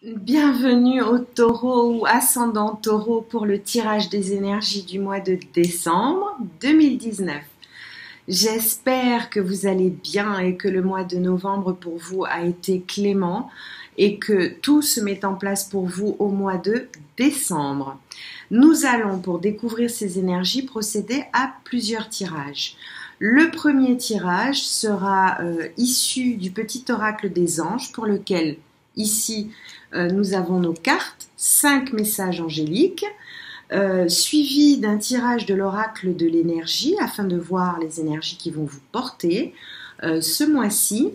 Bienvenue au taureau ou ascendant taureau pour le tirage des énergies du mois de décembre 2019. J'espère que vous allez bien et que le mois de novembre pour vous a été clément et que tout se met en place pour vous au mois de décembre. Nous allons, pour découvrir ces énergies, procéder à plusieurs tirages. Le premier tirage sera issu du petit oracle des anges pour lequel, ici, nous avons nos cartes, 5 messages angéliques, suivi d'un tirage de l'oracle de l'énergie afin de voir les énergies qui vont vous porter ce mois-ci,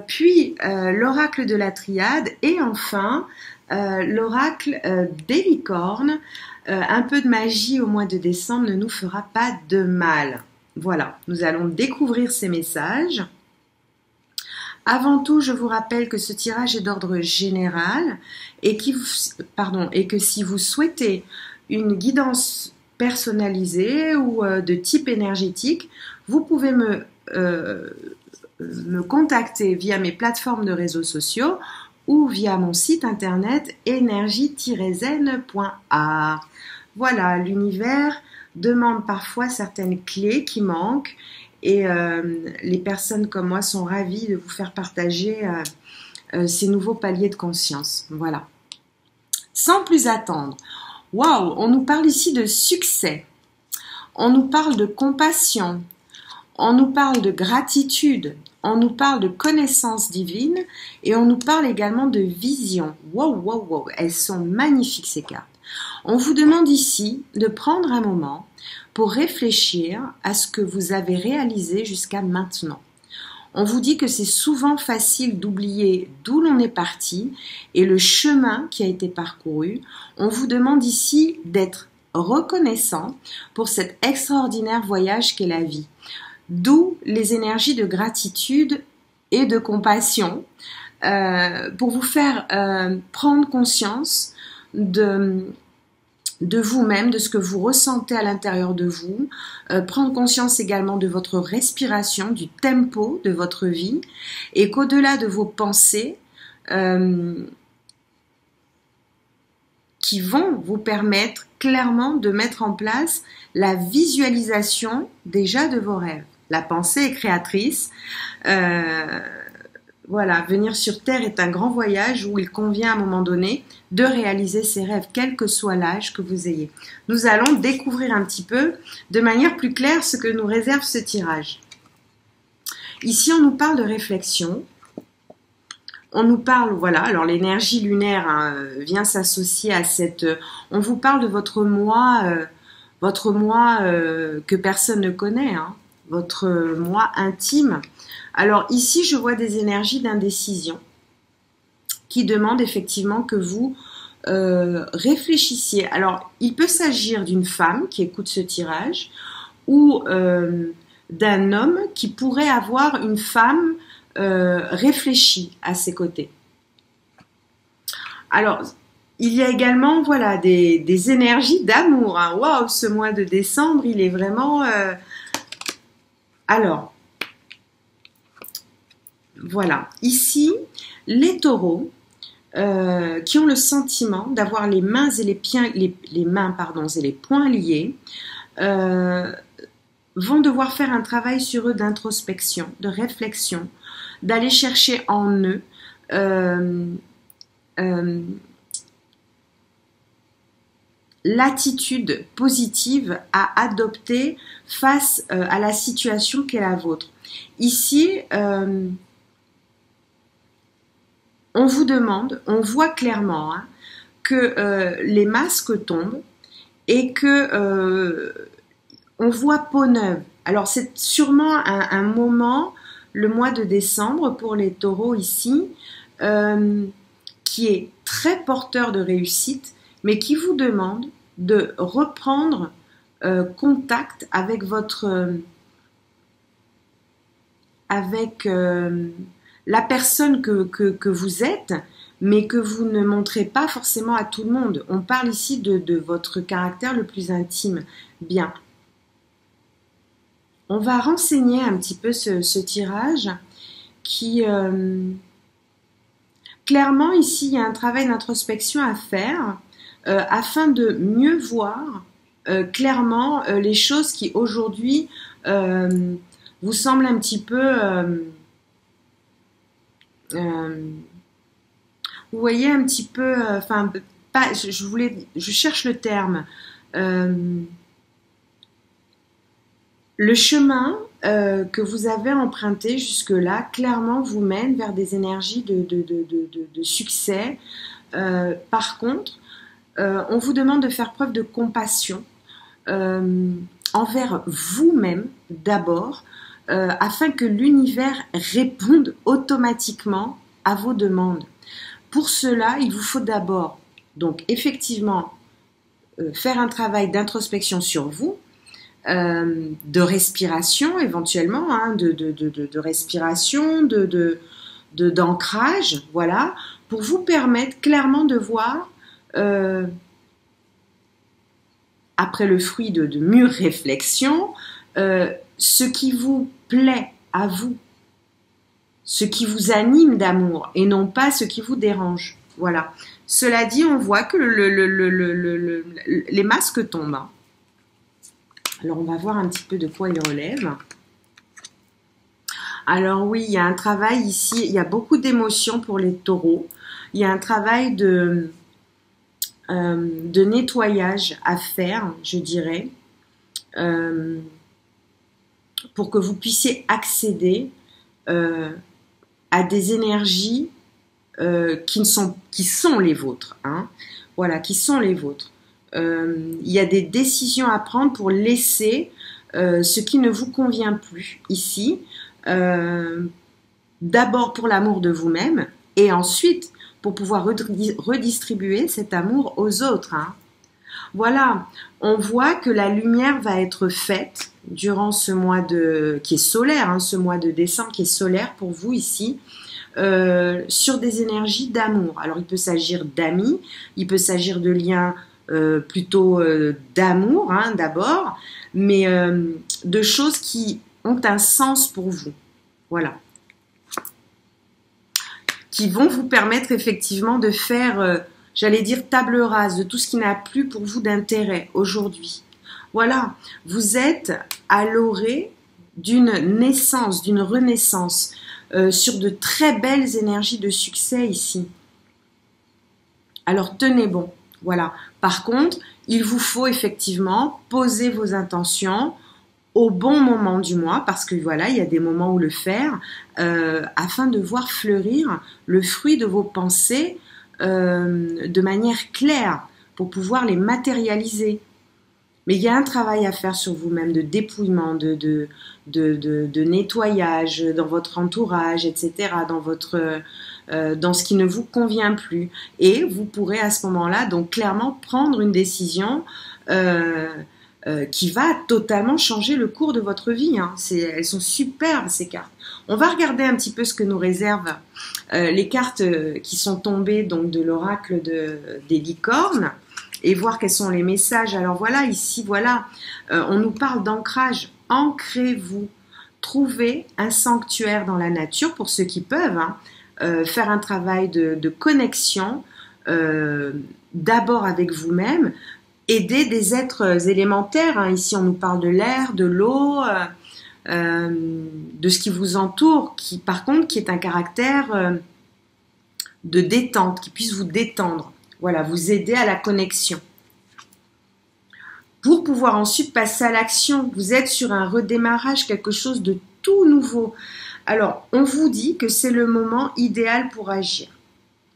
puis l'oracle de la triade et enfin l'oracle des licornes. Un peu de magie au mois de décembre ne nous fera pas de mal. Voilà, nous allons découvrir ces messages. Avant tout, je vous rappelle que ce tirage est d'ordre général et que si vous souhaitez une guidance personnalisée ou de type énergétique, vous pouvez me contacter via mes plateformes de réseaux sociaux ou via mon site internet énergie-zen.art. Voilà, l'univers demande parfois certaines clés qui manquent. Et les personnes comme moi sont ravies de vous faire partager ces nouveaux paliers de conscience. Voilà. Sans plus attendre, waouh, on nous parle ici de succès, on nous parle de compassion, on nous parle de gratitude, on nous parle de connaissance divine et on nous parle également de vision. Waouh, waouh, waouh, elles sont magnifiques ces cartes. On vous demande ici de prendre un moment pour réfléchir à ce que vous avez réalisé jusqu'à maintenant. On vous dit que c'est souvent facile d'oublier d'où l'on est parti et le chemin qui a été parcouru. On vous demande ici d'être reconnaissant pour cet extraordinaire voyage qu'est la vie. D'où les énergies de gratitude et de compassion pour vous faire prendre conscience de vous-même, de ce que vous ressentez à l'intérieur de vous, prendre conscience également de votre respiration, du tempo de votre vie, et qu'au-delà de vos pensées, qui vont vous permettre clairement de mettre en place la visualisation déjà de vos rêves. La pensée est créatrice. Voilà, venir sur Terre est un grand voyage où il convient à un moment donné de réaliser ses rêves, quel que soit l'âge que vous ayez. Nous allons découvrir un petit peu de manière plus claire ce que nous réserve ce tirage. Ici, on nous parle de réflexion. On nous parle, voilà, alors l'énergie lunaire vient s'associer à cette... on vous parle de votre moi que personne ne connaît, votre moi intime. Alors ici, je vois des énergies d'indécision qui demandent effectivement que vous réfléchissiez. Alors, il peut s'agir d'une femme qui écoute ce tirage ou d'un homme qui pourrait avoir une femme réfléchie à ses côtés. Alors, il y a également voilà, des énergies d'amour. Waouh, ce mois de décembre, il est vraiment... Alors, voilà, ici, les taureaux qui ont le sentiment d'avoir les mains et les poings liés vont devoir faire un travail sur eux d'introspection, de réflexion, d'aller chercher en eux l'attitude positive à adopter face à la situation qu'est la vôtre. Ici, on vous demande, on voit clairement que les masques tombent et que on voit peau neuve. Alors c'est sûrement un moment, le mois de décembre pour les taureaux ici, qui est très porteur de réussite, mais qui vous demande de reprendre contact avec la personne que vous êtes, mais que vous ne montrez pas forcément à tout le monde. On parle ici de votre caractère le plus intime. Bien. On va renseigner un petit peu ce tirage qui Clairement, ici, il y a un travail d'introspection à faire afin de mieux voir clairement les choses qui aujourd'hui vous semblent un petit peu... vous voyez un petit peu... Enfin, pas, je cherche le terme. Le chemin que vous avez emprunté jusque-là, clairement, vous mène vers des énergies de succès. Par contre, on vous demande de faire preuve de compassion envers vous-même d'abord, afin que l'univers réponde automatiquement à vos demandes. Pour cela, il vous faut d'abord, donc effectivement, faire un travail d'introspection sur vous, de respiration éventuellement, hein, de respiration, d'ancrage, voilà, pour vous permettre clairement de voir, après le fruit de mûres réflexions, ce qui vous plaît à vous, ce qui vous anime d'amour et non pas ce qui vous dérange. Voilà. Cela dit, on voit que les masques tombent. Hein. Alors, on va voir un petit peu de quoi ils relèvent. Alors oui, il y a un travail ici, il y a beaucoup d'émotions pour les taureaux. Il y a un travail de nettoyage à faire, je dirais, pour que vous puissiez accéder à des énergies qui sont les vôtres. Hein. Voilà, qui sont les vôtres. Il y a des décisions à prendre pour laisser ce qui ne vous convient plus ici. D'abord pour l'amour de vous-même et ensuite pour pouvoir redistribuer cet amour aux autres. Hein. Voilà, on voit que la lumière va être faite durant ce mois qui est solaire, hein, ce mois de décembre qui est solaire pour vous ici, sur des énergies d'amour. Alors il peut s'agir d'amis, il peut s'agir de liens plutôt d'amour hein, d'abord, mais de choses qui ont un sens pour vous. Voilà. Qui vont vous permettre effectivement de faire, j'allais dire, table rase de tout ce qui n'a plus pour vous d'intérêt aujourd'hui. Voilà, vous êtes à l'orée d'une naissance, d'une renaissance, sur de très belles énergies de succès ici. Alors tenez bon, voilà. Par contre, il vous faut effectivement poser vos intentions au bon moment du mois, parce que voilà, il y a des moments où le faire, afin de voir fleurir le fruit de vos pensées de manière claire, pour pouvoir les matérialiser. Mais il y a un travail à faire sur vous-même, de dépouillement, de nettoyage dans votre entourage, etc., dans ce qui ne vous convient plus. Et vous pourrez à ce moment-là, donc clairement, prendre une décision qui va totalement changer le cours de votre vie. Hein. Elles sont superbes, ces cartes. On va regarder un petit peu ce que nous réservent les cartes qui sont tombées donc, de l'oracle des licornes et voir quels sont les messages. Alors voilà, ici, voilà, on nous parle d'ancrage. Ancrez-vous. Trouvez un sanctuaire dans la nature pour ceux qui peuvent, hein, faire un travail de connexion, d'abord avec vous-même, aider des êtres élémentaires. Hein. Ici, on nous parle de l'air, de l'eau, de ce qui vous entoure, qui, par contre, qui est un caractère de détente, qui puisse vous détendre. Voilà, vous aider à la connexion. Pour pouvoir ensuite passer à l'action, vous êtes sur un redémarrage, quelque chose de tout nouveau. Alors, on vous dit que c'est le moment idéal pour agir.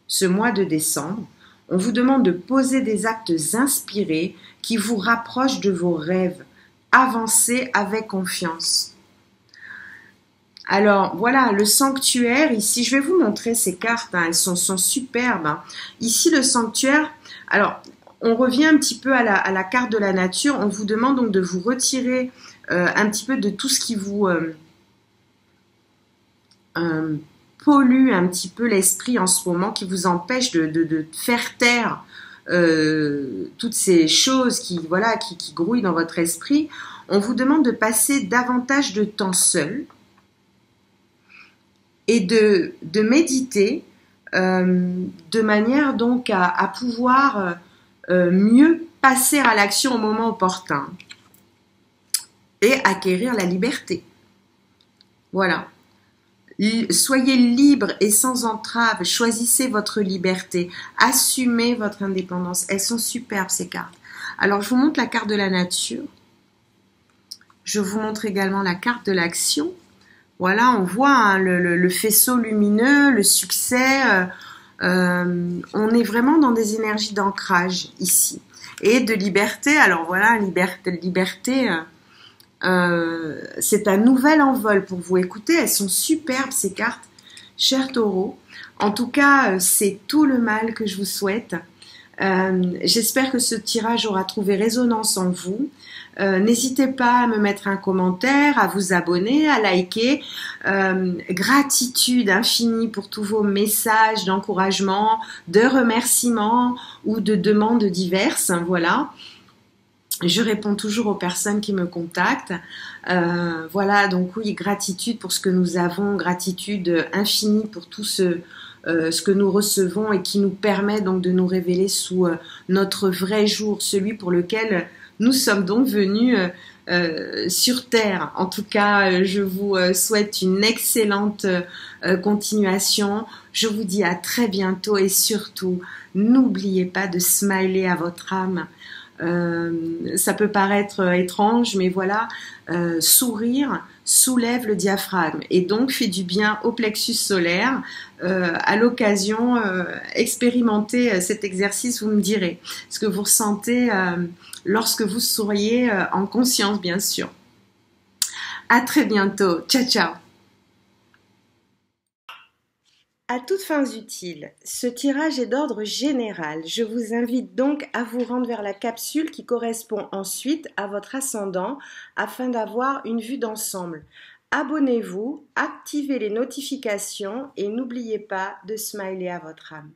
Ce mois de décembre, on vous demande de poser des actes inspirés qui vous rapprochent de vos rêves. Avancez avec confiance. Alors, voilà, le sanctuaire, ici, je vais vous montrer ces cartes, hein, elles sont superbes. Hein. Ici, le sanctuaire, alors, on revient un petit peu à la carte de la nature. On vous demande donc de vous retirer un petit peu de tout ce qui vous pollue un petit peu l'esprit en ce moment, qui vous empêche de faire taire toutes ces choses qui grouillent dans votre esprit. On vous demande de passer davantage de temps seul et de méditer de manière donc à pouvoir mieux passer à l'action au moment opportun et acquérir la liberté. Voilà. Soyez libre et sans entrave, choisissez votre liberté, assumez votre indépendance. Elles sont superbes ces cartes. Alors je vous montre la carte de la nature, je vous montre également la carte de l'action. Voilà, on voit hein, le faisceau lumineux, le succès, on est vraiment dans des énergies d'ancrage ici. Et de liberté, alors voilà, liberté c'est un nouvel envol pour vous. Écoutez, elles sont superbes ces cartes, cher Taureau. En tout cas, c'est tout le mal que je vous souhaite. J'espère que ce tirage aura trouvé résonance en vous. N'hésitez pas à me mettre un commentaire, à vous abonner, à liker. Gratitude infinie pour tous vos messages d'encouragement, de remerciements ou de demandes diverses. Voilà. Je réponds toujours aux personnes qui me contactent. Voilà, donc oui, gratitude pour ce que nous avons, gratitude infinie pour tout ce que nous recevons et qui nous permet donc de nous révéler sous notre vrai jour, celui pour lequel nous sommes donc venus sur Terre. En tout cas, je vous souhaite une excellente continuation. Je vous dis à très bientôt et surtout, n'oubliez pas de smiler à votre âme. Ça peut paraître étrange, mais voilà, sourire soulève le diaphragme et donc fait du bien au plexus solaire. À l'occasion, expérimentez cet exercice, vous me direz ce que vous ressentez lorsque vous souriez en conscience, bien sûr. À très bientôt. Ciao, ciao. À toutes fins utiles, ce tirage est d'ordre général. Je vous invite donc à vous rendre vers la capsule qui correspond ensuite à votre ascendant afin d'avoir une vue d'ensemble. Abonnez-vous, activez les notifications et n'oubliez pas de smiler à votre âme.